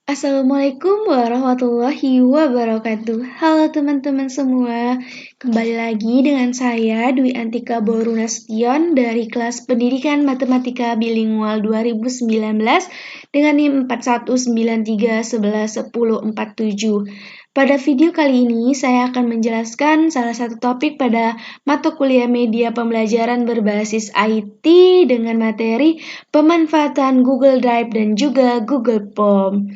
Assalamualaikum warahmatullahi wabarakatuh. Halo teman-teman semua, kembali lagi dengan saya Dwi Antika Boru Nasution dari kelas Pendidikan Matematika Bilingual 2019 dengan NIM 4193111047. Pada video kali ini saya akan menjelaskan salah satu topik pada mata kuliah media pembelajaran berbasis IT dengan materi pemanfaatan Google Drive dan juga Google Form.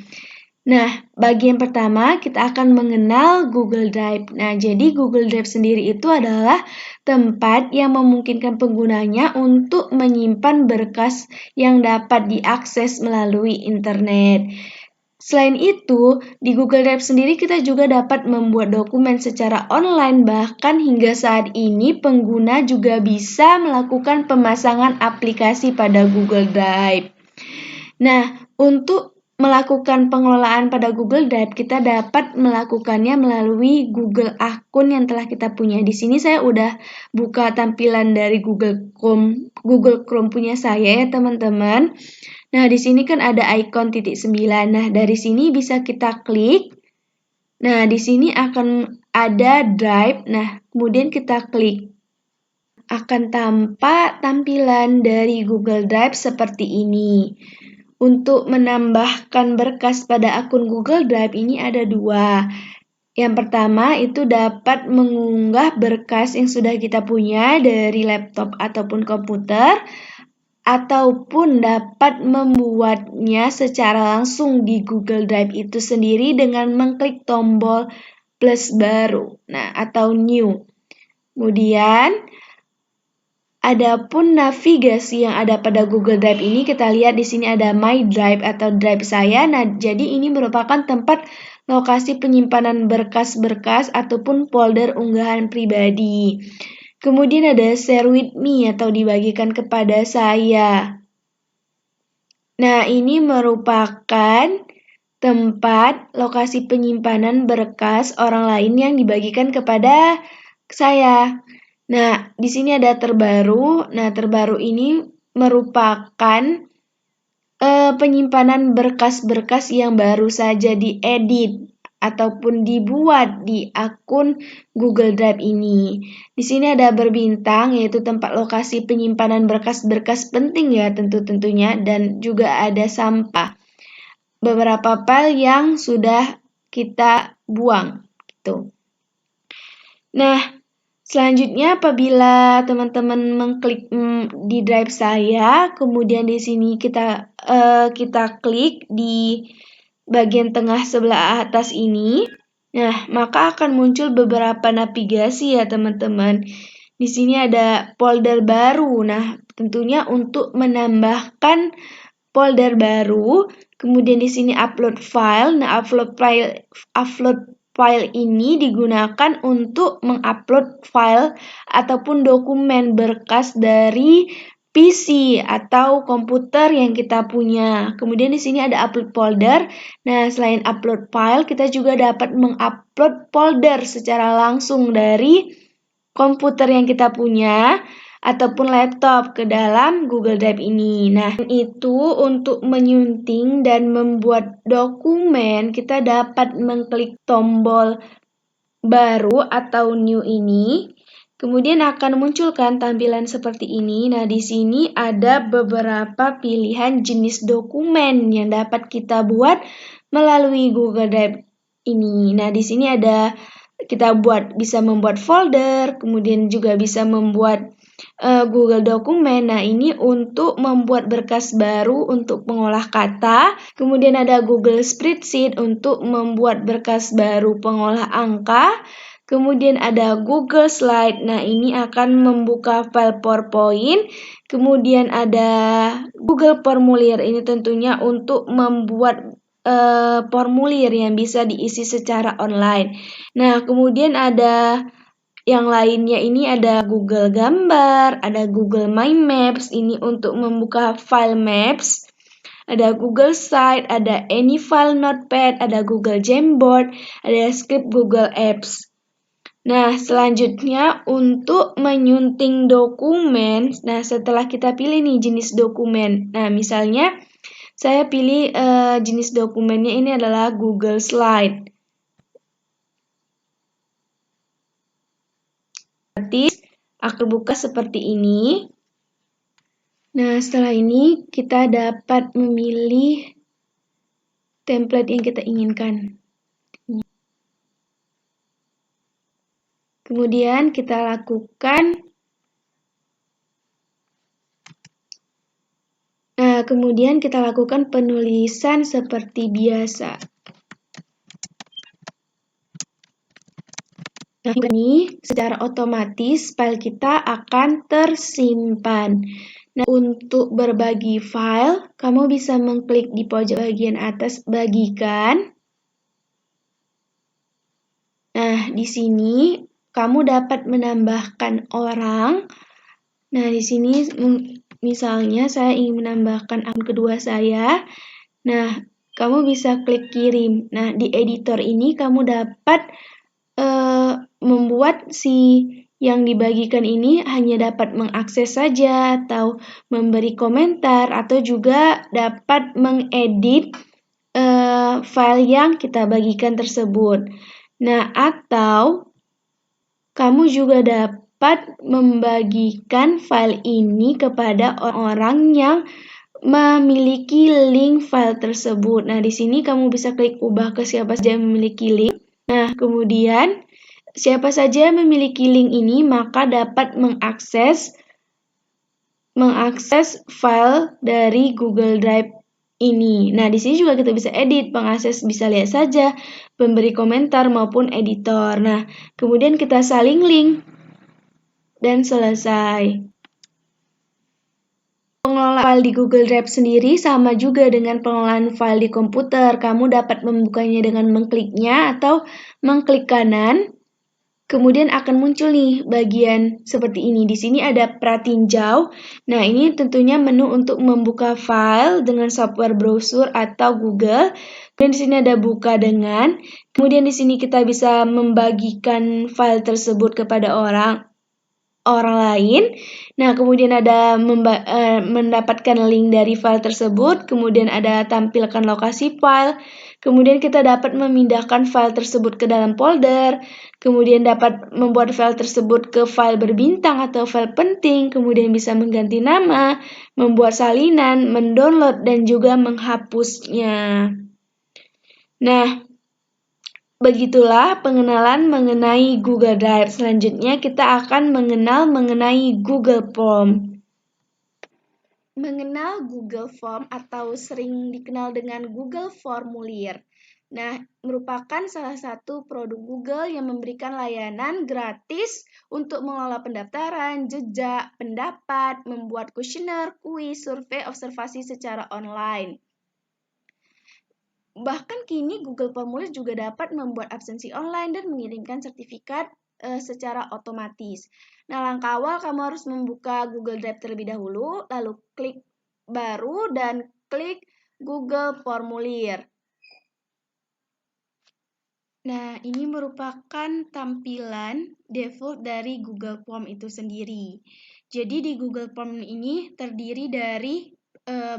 Nah, bagian pertama kita akan mengenal Google Drive. Nah, jadi Google Drive sendiri itu adalah tempat yang memungkinkan penggunanya untuk menyimpan berkas yang dapat diakses melalui internet. Selain itu, di Google Drive sendiri kita juga dapat membuat dokumen secara online, bahkan hingga saat ini pengguna juga bisa melakukan pemasangan aplikasi pada Google Drive. Nah, untuk melakukan pengelolaan pada Google Drive, kita dapat melakukannya melalui Google akun yang telah kita punya. Di sini saya udah buka tampilan dari Google Chrome punya saya ya teman-teman. Nah, di sini kan ada ikon titik 9. Nah, dari sini bisa kita klik. Nah, di sini akan ada Drive. Nah, kemudian kita klik. Akan tampak tampilan dari Google Drive seperti ini. Untuk menambahkan berkas pada akun Google Drive ini ada dua. Yang pertama itu dapat mengunggah berkas yang sudah kita punya dari laptop ataupun komputer, ataupun dapat membuatnya secara langsung di Google Drive itu sendiri dengan mengklik tombol plus baru, atau new. Kemudian, adapun navigasi yang ada pada Google Drive ini, kita lihat di sini ada My Drive atau Drive saya. Nah, jadi ini merupakan tempat lokasi penyimpanan berkas-berkas ataupun folder unggahan pribadi. Kemudian ada share with me atau dibagikan kepada saya. Nah, ini merupakan tempat lokasi penyimpanan berkas orang lain yang dibagikan kepada saya. Nah, di sini ada terbaru. Nah, terbaru ini merupakan penyimpanan berkas-berkas yang baru saja diedit ataupun dibuat di akun Google Drive ini. Di sini ada berbintang, yaitu tempat lokasi penyimpanan berkas-berkas penting ya tentunya, dan juga ada sampah. Beberapa file yang sudah kita buang gitu. Nah, selanjutnya apabila teman-teman mengklik di drive saya, kemudian di sini kita klik di bagian tengah sebelah atas ini. Nah, maka akan muncul beberapa navigasi ya teman-teman. Di sini ada folder baru. Nah, tentunya untuk menambahkan folder baru, kemudian di sini upload file. Nah, upload file ini digunakan untuk mengupload file ataupun dokumen berkas dari PC atau komputer yang kita punya. Kemudian di sini ada upload folder. Nah, selain upload file, kita juga dapat mengupload folder secara langsung dari komputer yang kita punya ataupun laptop ke dalam Google Drive ini. Nah, itu untuk menyunting dan membuat dokumen, kita dapat mengklik tombol baru atau new ini. Kemudian akan munculkan tampilan seperti ini. Nah, di sini ada beberapa pilihan jenis dokumen yang dapat kita buat melalui Google Drive ini. Nah, di sini ada kita bisa membuat folder, kemudian juga bisa membuat Google Dokumen. Nah, ini untuk membuat berkas baru untuk mengolah kata. Kemudian ada Google Spreadsheet untuk membuat berkas baru pengolah angka. Kemudian ada Google Slide. Nah, ini akan membuka file PowerPoint. Kemudian ada Google Formulir. Ini tentunya untuk membuat formulir yang bisa diisi secara online. Nah, kemudian ada yang lainnya, ini ada Google Gambar, ada Google My Maps, ini untuk membuka file maps. Ada Google Site, ada Any File Notepad, ada Google Jamboard, ada script Google Apps. Nah, selanjutnya untuk menyunting dokumen, nah setelah kita pilih nih jenis dokumen. Nah, misalnya Saya pilih jenis dokumennya ini adalah Google Slide. Berarti aku buka seperti ini. Nah, setelah ini kita dapat memilih template yang kita inginkan. Kemudian kita lakukan penulisan seperti biasa. Nah, ini secara otomatis file kita akan tersimpan. Nah, untuk berbagi file, kamu bisa mengklik di pojok bagian atas bagikan. Nah, di sini kamu dapat menambahkan orang. Nah, di sini misalnya saya ingin menambahkan akun kedua saya. Nah, kamu bisa klik kirim. Nah, di editor ini kamu dapat membuat si yang dibagikan ini hanya dapat mengakses saja atau memberi komentar atau juga dapat mengedit file yang kita bagikan tersebut. Nah, atau kamu juga dapat membagikan file ini kepada orang-orang yang memiliki link file tersebut. Nah, di sini kamu bisa klik ubah ke siapa saja yang memiliki link. Nah, kemudian siapa saja yang memiliki link ini maka dapat mengakses file dari Google Drive ini. Nah, di sini juga kita bisa edit, pengakses bisa lihat saja, memberi komentar maupun editor. Nah, kemudian kita salin link dan selesai. Pengelolaan file di Google Drive sendiri sama juga dengan pengelolaan file di komputer. Kamu dapat membukanya dengan mengkliknya atau mengklik kanan. Kemudian akan muncul nih bagian seperti ini. Di sini ada pratinjau. Nah, ini tentunya menu untuk membuka file dengan software browser atau Google. Kemudian di sini ada buka dengan. Kemudian di sini kita bisa membagikan file tersebut kepada orang lain. Nah, kemudian ada mendapatkan link dari file tersebut, kemudian ada tampilkan lokasi file, kemudian kita dapat memindahkan file tersebut ke dalam folder, kemudian dapat membuat file tersebut ke file berbintang atau file penting, kemudian bisa mengganti nama, membuat salinan, mendownload, dan juga menghapusnya. Nah, begitulah pengenalan mengenai Google Drive. Selanjutnya kita akan mengenal mengenai Google Form. Mengenal Google Form atau sering dikenal dengan Google Formulir. Nah, merupakan salah satu produk Google yang memberikan layanan gratis untuk mengelola pendaftaran, jejak, pendapat, membuat kuesioner, kuis, survei, observasi secara online. Bahkan kini Google Formulir juga dapat membuat absensi online dan mengirimkan sertifikat secara otomatis. Nah, langkah awal kamu harus membuka Google Drive terlebih dahulu, lalu klik baru dan klik Google Formulir. Nah, ini merupakan tampilan default dari Google Form itu sendiri. Jadi di Google Form ini terdiri dari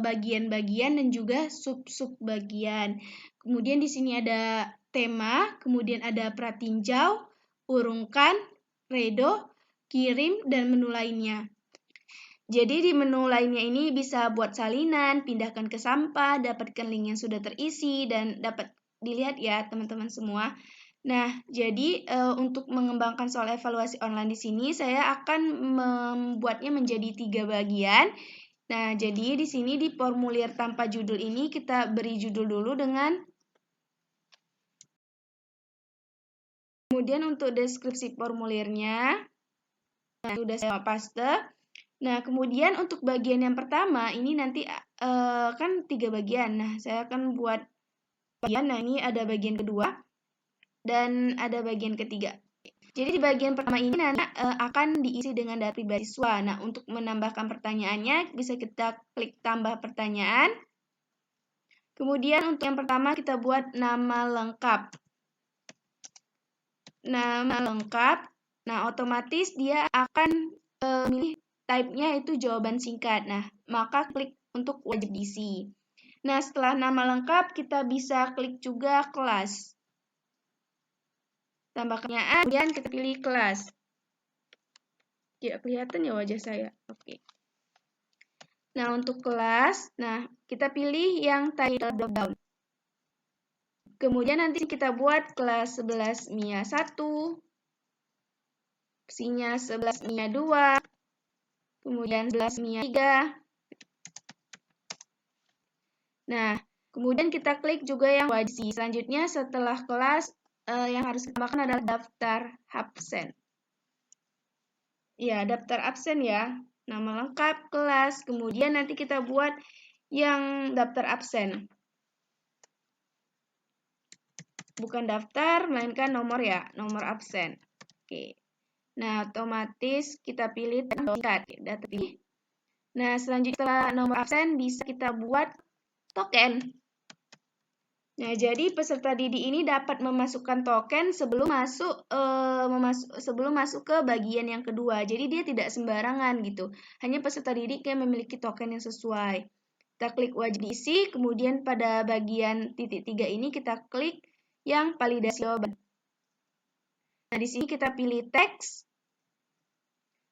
bagian-bagian dan juga sub-sub bagian. Kemudian di sini ada tema, kemudian ada pratinjau, urungkan, redo, kirim, dan menu lainnya. Jadi di menu lainnya ini bisa buat salinan, pindahkan ke sampah, dapatkan link yang sudah terisi, dan dapat dilihat ya teman-teman semua. Nah, jadi untuk mengembangkan soal evaluasi online di sini, saya akan membuatnya menjadi 3 bagian. Nah, jadi di sini di formulir tanpa judul ini kita beri judul dulu dengan. Kemudian untuk deskripsi formulirnya, nah, sudah saya paste. Nah, kemudian untuk bagian yang pertama, ini nanti kan 3 bagian. Nah, saya akan buat bagian, nah ini ada bagian kedua, dan ada bagian ketiga. Jadi di bagian pertama ini nanti akan diisi dengan data pribadi siswa. Nah, untuk menambahkan pertanyaannya bisa kita klik tambah pertanyaan. Kemudian untuk yang pertama kita buat nama lengkap. Nama lengkap. Nah, otomatis dia akan milih type-nya itu jawaban singkat. Nah, maka klik untuk wajib diisi. Nah, setelah nama lengkap, kita bisa klik juga kelas. Tambah pertanyaan, kemudian kita pilih kelas. Tidak kelihatan ya wajah saya. Oke. Nah, untuk kelas, kita pilih yang title drop-down. Kemudian nanti kita buat kelas 11 MIA 1, opsinya 11 MIA 2, kemudian 11 MIA 3. Nah, kemudian kita klik juga yang wajib. Selanjutnya setelah kelas, yang harus kita tambahkan adalah daftar absen. Ya, daftar absen ya. Nama lengkap, kelas, kemudian nanti kita buat yang daftar absen. Bukan daftar, melainkan nomor ya, nomor absen. Oke. Nah, otomatis kita pilih data pilih. Nah, selanjutnya setelah nomor absen bisa kita buat token. Nah, jadi peserta didik ini dapat memasukkan token sebelum masuk ke bagian yang kedua. Jadi dia tidak sembarangan gitu. Hanya peserta didik yang memiliki token yang sesuai. Kita klik wajib diisi, kemudian pada bagian titik 3 ini kita klik yang validasi jawaban. Nah, di sini kita pilih teks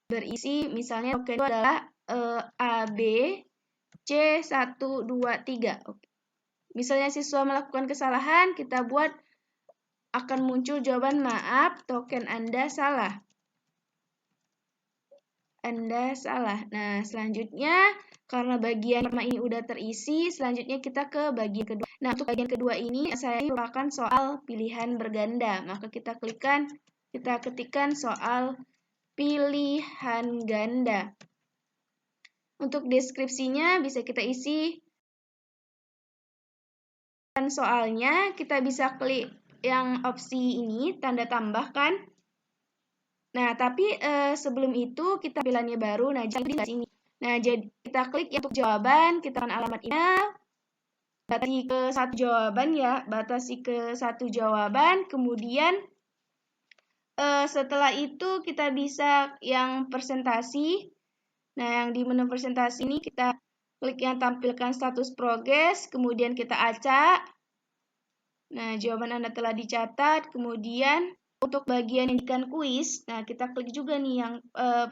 berisi misalnya token itu adalah A, B, C, 1, 2, 3. Oke. Misalnya siswa melakukan kesalahan, kita buat akan muncul jawaban maaf, token Anda salah. Anda salah. Nah, selanjutnya karena bagian pertama ini udah terisi, selanjutnya kita ke bagian kedua. Nah, untuk bagian kedua ini saya merupakan soal pilihan berganda. Maka kita ketikkan soal pilihan ganda. Untuk deskripsinya bisa kita isi soalnya, kita bisa klik yang opsi ini, tanda tambahkan. Nah, tapi sebelum itu kita pilihannya baru, nah jadi di sini. Nah, jadi kita klik untuk jawaban, kita akan alamat email, batasi ke satu jawaban ya, batasi ke satu jawaban, kemudian setelah itu kita bisa yang presentasi. Nah, yang di menu presentasi ini kita klik yang tampilkan status progres, kemudian kita acak. Nah, jawaban Anda telah dicatat, kemudian untuk bagian jadikan kuis, nah kita klik juga nih yang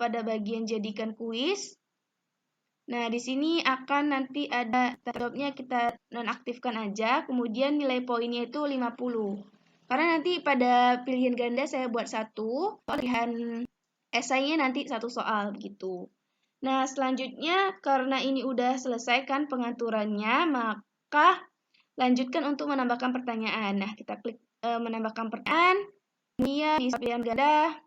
pada bagian jadikan kuis. Nah, di sini akan nanti ada jawabnya kita nonaktifkan aja, kemudian nilai poinnya itu 50. Karena nanti pada pilihan ganda saya buat satu, pilihan esainya nanti satu soal begitu. Nah, selanjutnya karena ini udah selesai kan pengaturannya, maka lanjutkan untuk menambahkan pertanyaan. Nah, kita klik menambahkan pertanyaan. Ini di pilihan ganda.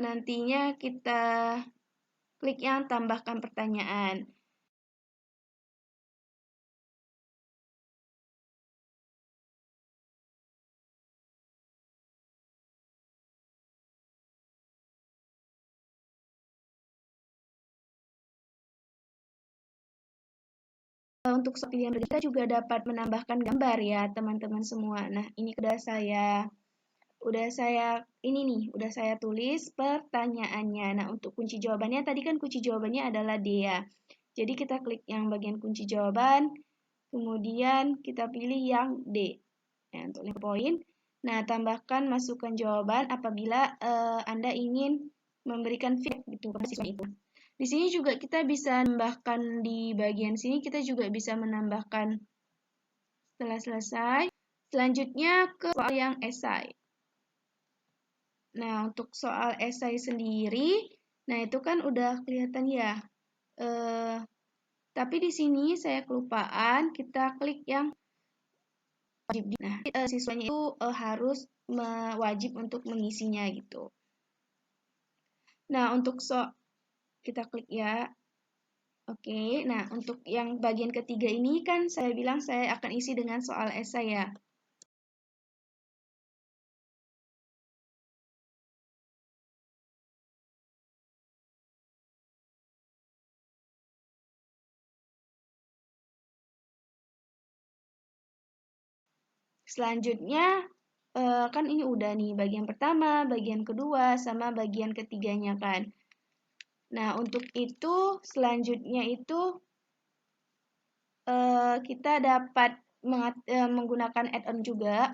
Nantinya kita klik yang tambahkan pertanyaan. Untuk pilihan kita juga dapat menambahkan gambar ya teman-teman semua. Nah, ini udah saya tulis pertanyaannya. Nah, untuk kunci jawabannya tadi kan kunci jawabannya adalah D ya. Jadi kita klik yang bagian kunci jawaban, kemudian kita pilih yang D. Nah, untuk 5 poin. Nah, tambahkan masukkan jawaban apabila Anda ingin memberikan feedback gitu kepada siswa itu. Di sini juga kita bisa menambahkan di bagian sini kita juga bisa menambahkan setelah selesai. Selanjutnya ke soal yang esai. Nah, untuk soal esai sendiri, nah itu kan udah kelihatan ya. Tapi di sini saya kelupaan, kita klik yang wajib. Nah, siswanya itu harus wajib untuk mengisinya gitu. Nah, untuk kita klik ya. Oke, nah untuk yang bagian ketiga ini kan saya bilang saya akan isi dengan soal esai ya. Selanjutnya, kan ini udah nih bagian pertama, bagian kedua, sama bagian ketiganya kan. Nah, untuk itu selanjutnya itu kita dapat menggunakan add-on juga.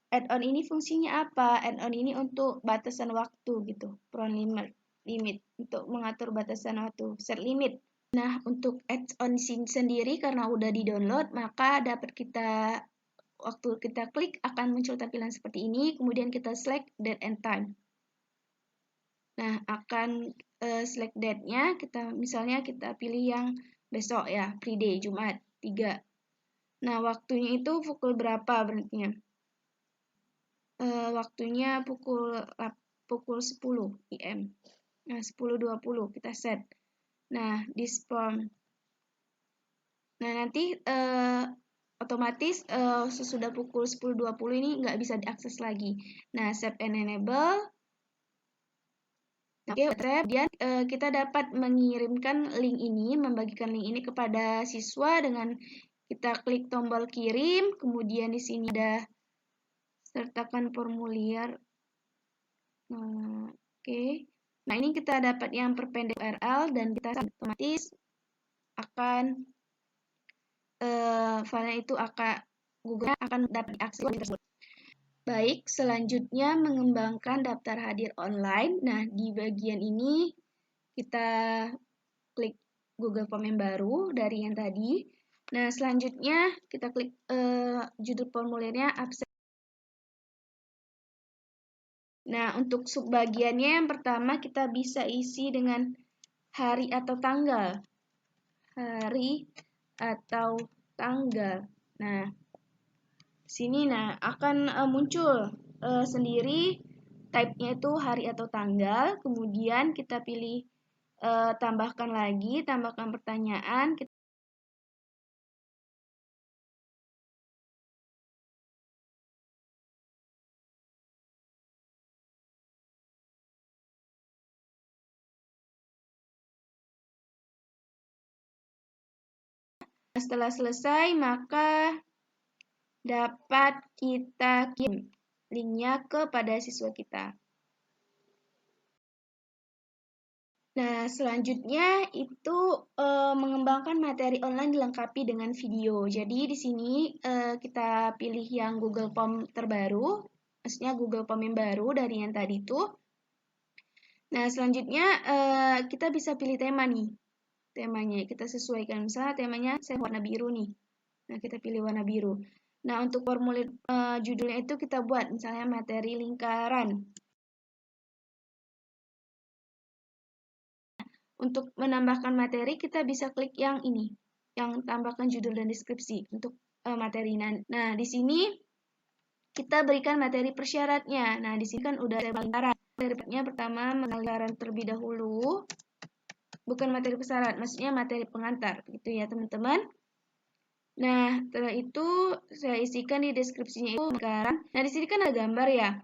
Add-on ini fungsinya apa? Add-on ini untuk batasan waktu gitu, prone limit untuk mengatur batasan waktu, set limit. Nah, untuk add-on sendiri karena udah di-download, maka dapat kita waktu kita klik akan muncul tampilan seperti ini, kemudian kita select date and time. Nah, akan select date-nya, misalnya kita pilih yang besok ya, Friday, Jumat, 3. Nah, waktunya itu pukul berapa berarti? Waktunya pukul 10 IM. Nah, 10.20 kita set. Nah, di spawn. Nah, nanti otomatis sesudah pukul 10.20 ini nggak bisa diakses lagi. Nah, save and enable. Oke, kemudian kita dapat mengirimkan link ini, membagikan link ini kepada siswa dengan kita klik tombol kirim, kemudian di sini ada sertakan formulir. Oke. Nah, ini kita dapat yang perpendek URL dan kita otomatis akan file itu Google akan dapat diakses. Baik, selanjutnya mengembangkan daftar hadir online. Nah, di bagian ini kita klik Google Form yang baru dari yang tadi. Nah, selanjutnya kita klik judul formulirnya absen. Nah, untuk subbagiannya yang pertama kita bisa isi dengan hari atau tanggal. Hari atau tanggal. Nah, sini akan muncul sendiri type-nya itu hari atau tanggal, kemudian kita pilih tambahkan pertanyaan. Setelah selesai, maka dapat kita kirim linknya kepada siswa kita. Nah, selanjutnya itu mengembangkan materi online dilengkapi dengan video. Jadi di sini kita pilih yang Google Form terbaru, maksudnya Google Form yang baru dari yang tadi itu. Nah, selanjutnya kita bisa pilih tema nih. Temanya kita sesuaikan, misalnya temanya saya warna biru nih. Nah, kita pilih warna biru. Nah, untuk formulir judulnya itu kita buat misalnya materi lingkaran. Untuk menambahkan materi kita bisa klik yang ini, yang tambahkan judul dan deskripsi untuk materi. Nah, di sini kita berikan materi persyaratnya. Nah, di sini kan udah ada lingkaran. Materinya pertama lingkaran terlebih dahulu. Bukan materi persyarat, maksudnya materi pengantar, gitu ya teman-teman. Nah, setelah itu saya isikan di deskripsinya itu lingkaran. Nah, di sini kan ada gambar ya.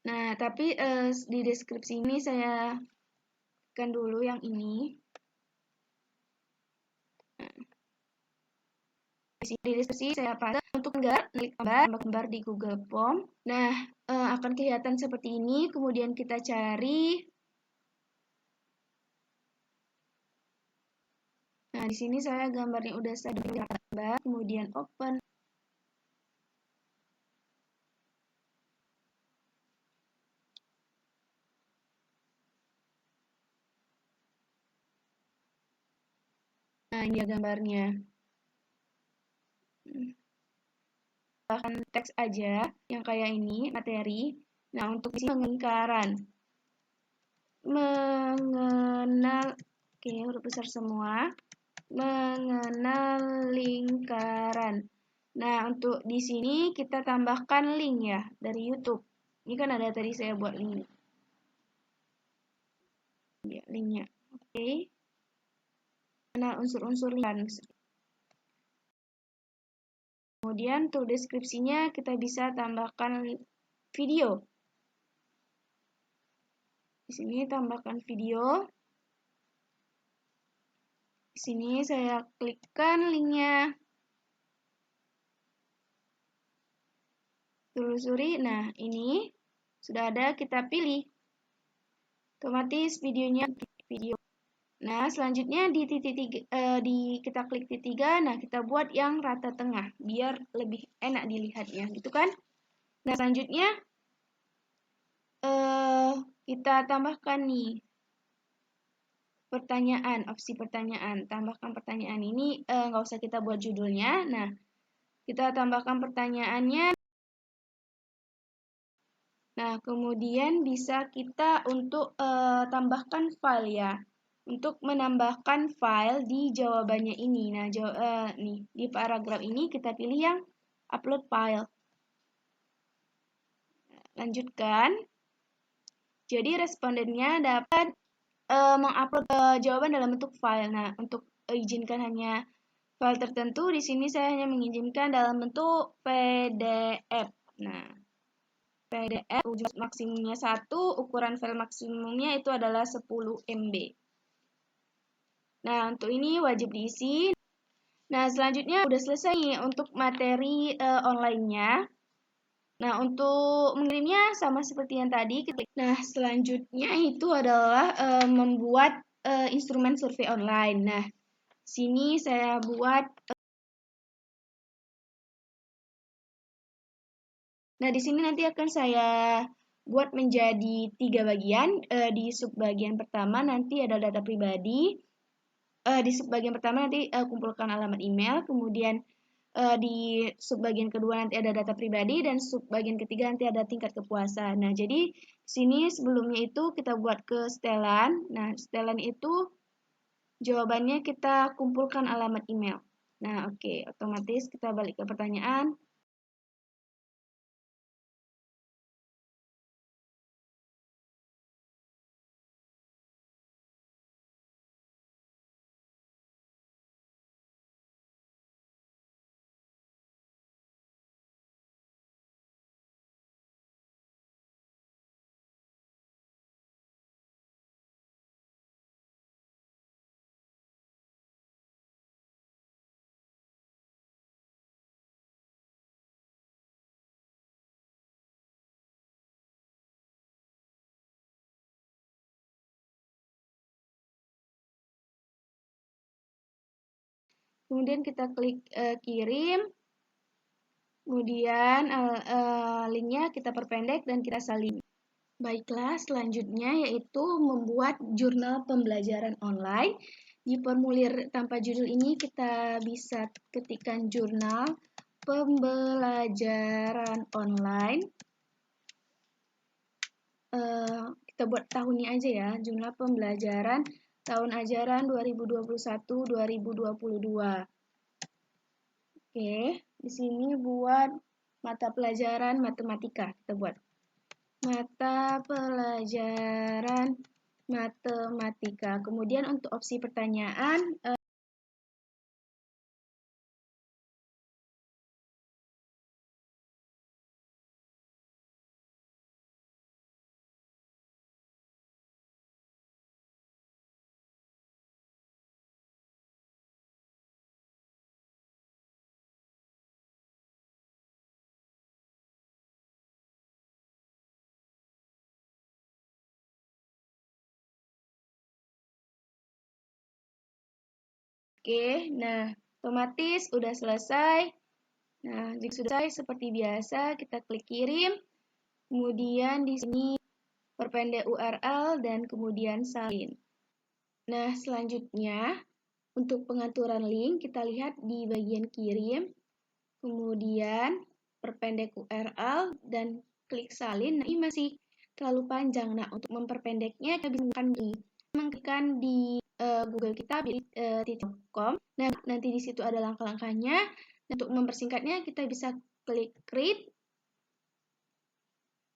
Nah, tapi di deskripsi ini saya kan dulu yang ini. Di deskripsi saya pasang untuk gambar di Google Form. Nah, akan kelihatan seperti ini. Kemudian kita cari. Nah, di sini saya gambarnya udah saya gambar, kemudian open. Nah, ini ya gambarnya. Bahkan teks aja yang kayak ini, materi. Nah, untuk isi lingkaran. Mengenal, oke, huruf besar semua. Mengenal lingkaran. Nah, untuk di sini kita tambahkan link ya dari YouTube. Ini kan ada tadi saya buat link. Ya, linknya. Oke. Nah, unsur-unsur lingkaran. Kemudian untuk deskripsinya kita bisa tambahkan video. Di sini tambahkan video. Di sini saya klikkan linknya. Telusuri. Nah, ini Sudah ada, kita pilih. Otomatis videonya video. Nah, selanjutnya di kita klik titik 3, nah kita buat yang rata tengah biar lebih enak dilihatnya, gitu kan? Nah, selanjutnya kita tambahkan nih pertanyaan, opsi pertanyaan. Tambahkan pertanyaan ini nggak usah kita buat judulnya. Nah, kita tambahkan pertanyaannya. Nah, kemudian bisa kita untuk tambahkan file ya. Untuk menambahkan file di jawabannya ini. Nah, nih di paragraf ini kita pilih yang upload file. Lanjutkan. Jadi respondennya dapat mengupload jawaban dalam bentuk file. Nah, untuk izinkan hanya file tertentu, di sini saya hanya mengizinkan dalam bentuk PDF. Nah, PDF maksimumnya 1, ukuran file maksimumnya itu adalah 10 MB. Nah, untuk ini wajib diisi. Nah, selanjutnya udah selesai nih untuk materi online-nya. Nah, untuk mengirimnya sama seperti yang tadi. Nah, selanjutnya itu adalah membuat instrumen survei online. Nah, sini saya buat. Nah, di sini nanti akan saya buat menjadi 3 bagian. Di subbagian pertama nanti ada data pribadi. Di subbagian pertama nanti kumpulkan alamat email, kemudian di subbagian kedua nanti ada data pribadi, dan subbagian ketiga nanti ada tingkat kepuasan. Nah, jadi sini sebelumnya itu kita buat ke setelan. Nah, setelan itu jawabannya kita kumpulkan alamat email. Nah, oke, otomatis kita balik ke pertanyaan. Kemudian kita klik kirim. Kemudian linknya kita perpendek dan kita salin. Baiklah, selanjutnya yaitu membuat jurnal pembelajaran online. Di formulir tanpa judul ini kita bisa ketikkan jurnal pembelajaran online. Kita buat tahunnya aja ya, jurnal pembelajaran tahun ajaran 2021-2022. Oke, di sini buat mata pelajaran matematika. Kita buat mata pelajaran matematika. Kemudian untuk opsi pertanyaan, oke, nah otomatis udah selesai. Nah, jika sudah selesai seperti biasa, kita klik kirim. Kemudian di sini perpendek URL dan kemudian salin. Nah, selanjutnya untuk pengaturan link kita lihat di bagian kirim. Kemudian perpendek URL dan klik salin. Nah, ini masih terlalu panjang. Nah, untuk memperpendeknya kita bisa mengklikkan di Google kita .com. Nah, nanti di situ ada langkah-langkahnya. Untuk mempersingkatnya kita bisa klik create.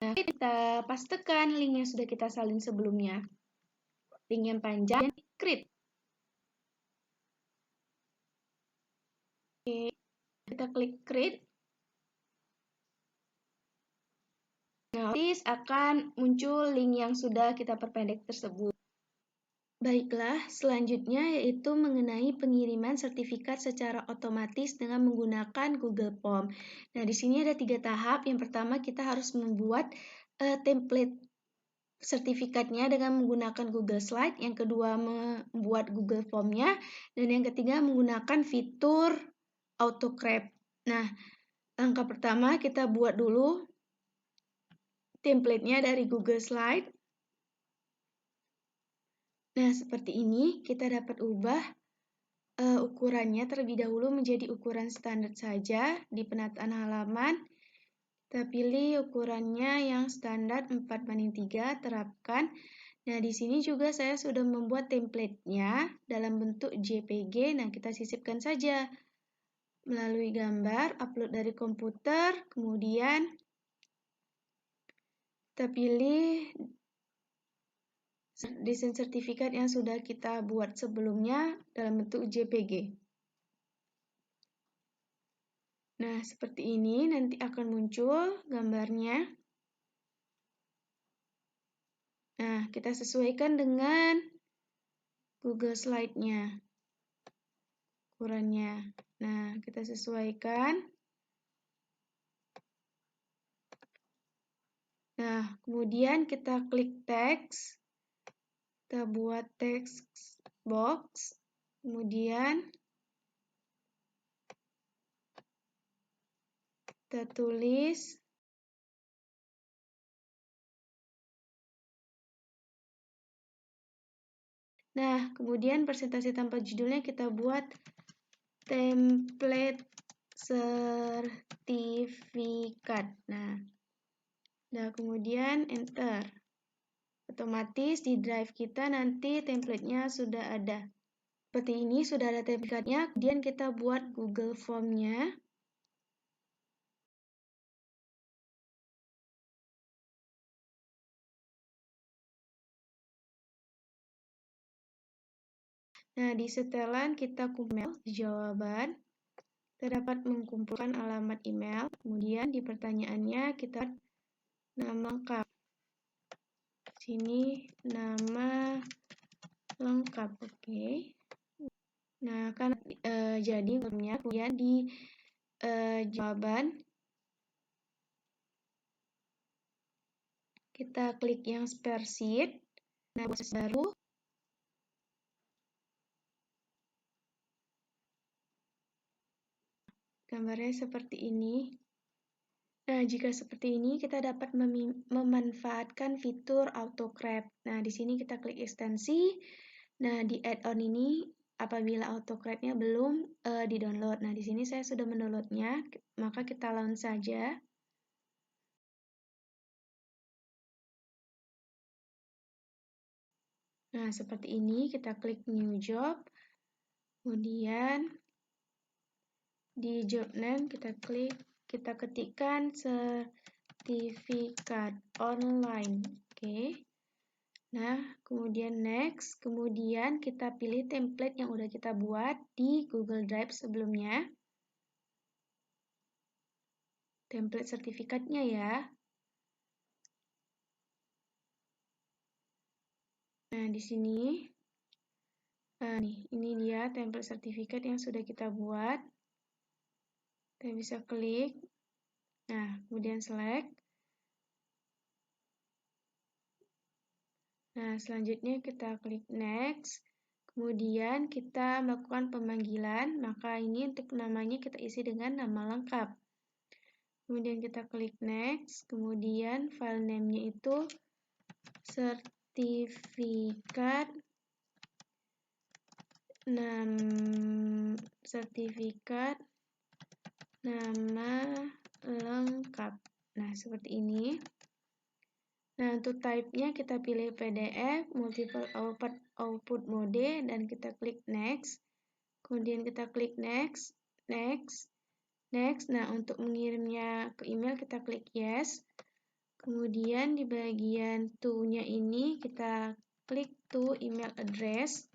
Nah, kita pastekan link yang sudah kita salin sebelumnya. Link yang panjang dan create. Oke, kita klik create. Nah, otomatis akan muncul link yang sudah kita perpendek tersebut. Baiklah, selanjutnya yaitu mengenai pengiriman sertifikat secara otomatis dengan menggunakan Google Form. Nah, di sini ada 3 tahap. Yang pertama, kita harus membuat template sertifikatnya dengan menggunakan Google Slide, yang kedua membuat Google Form-nya, dan yang ketiga menggunakan fitur autocrate. Nah, langkah pertama kita buat dulu template-nya dari Google Slide. Nah, seperti ini kita dapat ubah ukurannya terlebih dahulu menjadi ukuran standar saja di penataan halaman. Kita pilih ukurannya yang standar 4:3, terapkan. Nah, di sini juga saya sudah membuat template-nya dalam bentuk JPG. Nah, kita sisipkan saja melalui gambar, upload dari komputer, kemudian kita pilih desain sertifikat yang sudah kita buat sebelumnya dalam bentuk JPG. Nah, seperti ini nanti akan muncul gambarnya. Nah, kita sesuaikan dengan Google Slide-nya, ukurannya. Nah, kita sesuaikan. Nah, kemudian kita klik teks. Kita buat text box. Kemudian kita tulis. Nah, kemudian presentasi tanpa judulnya kita buat template sertifikat. Nah, kemudian enter. Otomatis di drive kita nanti template-nya sudah ada. Seperti ini sudah ada template-nya, kemudian kita buat Google Form-nya. Nah, di setelan kita kumpul jawaban. Kita dapat mengumpulkan alamat email, kemudian di pertanyaannya kita nama lengkap. Sini nama lengkap, oke. Nah, kan jadi formnya, kemudian di jawaban kita klik yang spare sheet. Nah, proses baru. Gambarnya seperti ini. Nah, jika seperti ini, kita dapat memanfaatkan fitur autocrate. Nah, di sini kita klik ekstensi. Nah, di add-on ini, apabila autocrate-nya belum di-download. Nah, di sini saya sudah mendownloadnya, maka kita launch saja. Nah, seperti ini, kita klik new job. Kemudian, di job name kita ketikkan sertifikat online. Oke. Nah, kemudian next, kemudian kita pilih template yang udah kita buat di Google Drive sebelumnya. Template sertifikatnya ya. Nah, di sini, ini dia template sertifikat yang sudah kita buat. Kita bisa klik. Nah, kemudian select. Nah, selanjutnya kita klik next. Kemudian kita melakukan pemanggilan, maka ini untuk namanya kita isi dengan nama lengkap. Kemudian kita klik next, kemudian file name-nya itu sertifikat nama lengkap. Nah, seperti ini. Nah, untuk type-nya kita pilih PDF, multiple output mode, dan kita klik next. Kemudian kita klik next, next, next. Nah, untuk mengirimnya ke email kita klik yes. Kemudian di bagian to-nya ini kita klik to email address.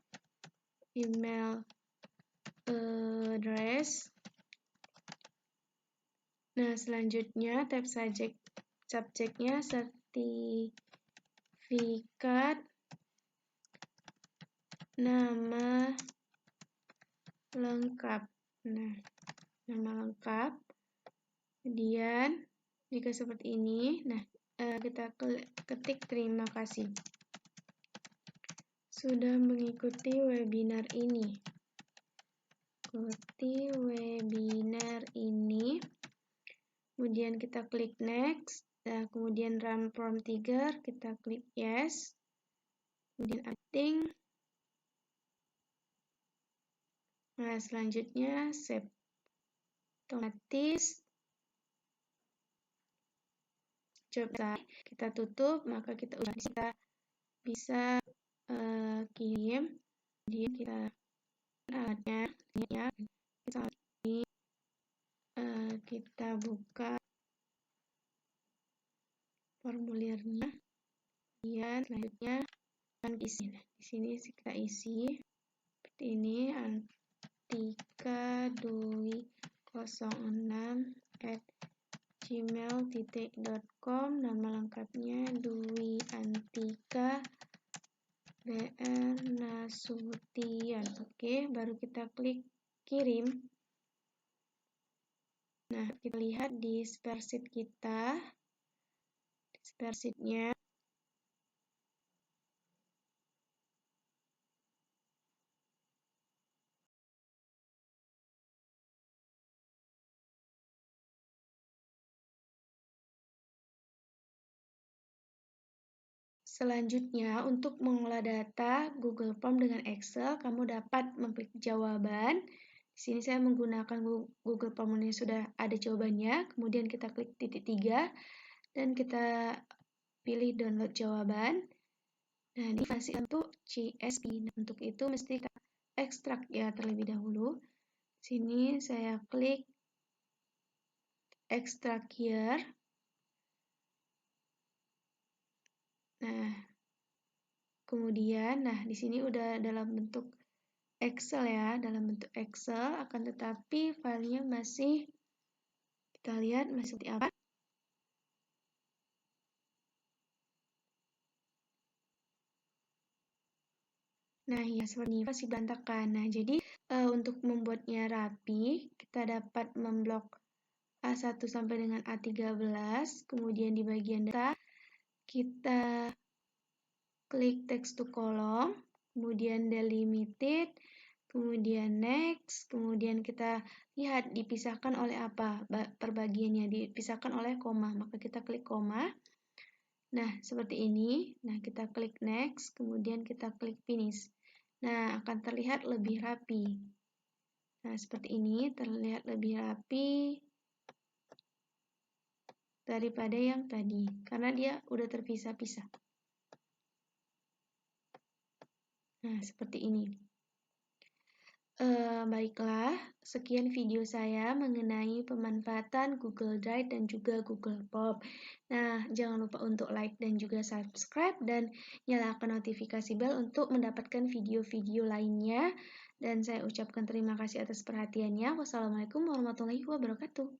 Nah, selanjutnya tab subjeknya sertifikat nama lengkap. Nah, nama lengkap. Kemudian jika seperti ini, nah kita ketik terima kasih sudah mengikuti webinar ini. Kemudian kita klik next, kemudian run prompt trigger, kita klik yes, kemudian adding. Nah, selanjutnya save. Otomatis coba kita tutup, maka kita bisa kirim. Kemudian kita alatnya ya, kita buka formulirnya. Kemudian selanjutnya di sini kita isi seperti ini, antika06@gmail.com, nama lengkapnya Dwi Antika DR Nasution. Oke, baru kita klik kirim. Nah, kita lihat di spreadsheet kita. Spreadsheetnya selanjutnya, untuk mengolah data Google Form dengan Excel, kamu dapat mengklik jawaban. Di sini saya menggunakan Google Form ini sudah ada jawabannya. Kemudian kita klik titik 3 dan kita pilih download jawaban. Nah, ini masih untuk CSV. Nah, untuk itu mesti kita ekstrak ya terlebih dahulu. Sini saya klik extract here. Nah, kemudian, di sini udah dalam bentuk Excel ya, dalam bentuk Excel, akan tetapi filenya masih, kita lihat masih seperti apa. Nah, ya seperti ini masih berantakan. Nah, jadi untuk membuatnya rapi, kita dapat memblok A1 sampai dengan A13, kemudian di bagian data, kita klik text to column, kemudian delimited, kemudian next, kemudian kita lihat dipisahkan oleh apa perbagiannya, dipisahkan oleh koma, maka kita klik koma. Nah, seperti ini. Nah, kita klik next, kemudian kita klik finish. Nah, akan terlihat lebih rapi. Nah, seperti ini terlihat lebih rapi daripada yang tadi, karena dia udah terpisah-pisah. Nah, seperti ini. Baiklah, sekian video saya mengenai pemanfaatan Google Drive dan juga Google Form. Nah, jangan lupa untuk like dan juga subscribe dan nyalakan notifikasi bell untuk mendapatkan video-video lainnya. Dan saya ucapkan terima kasih atas perhatiannya. Wassalamualaikum warahmatullahi wabarakatuh.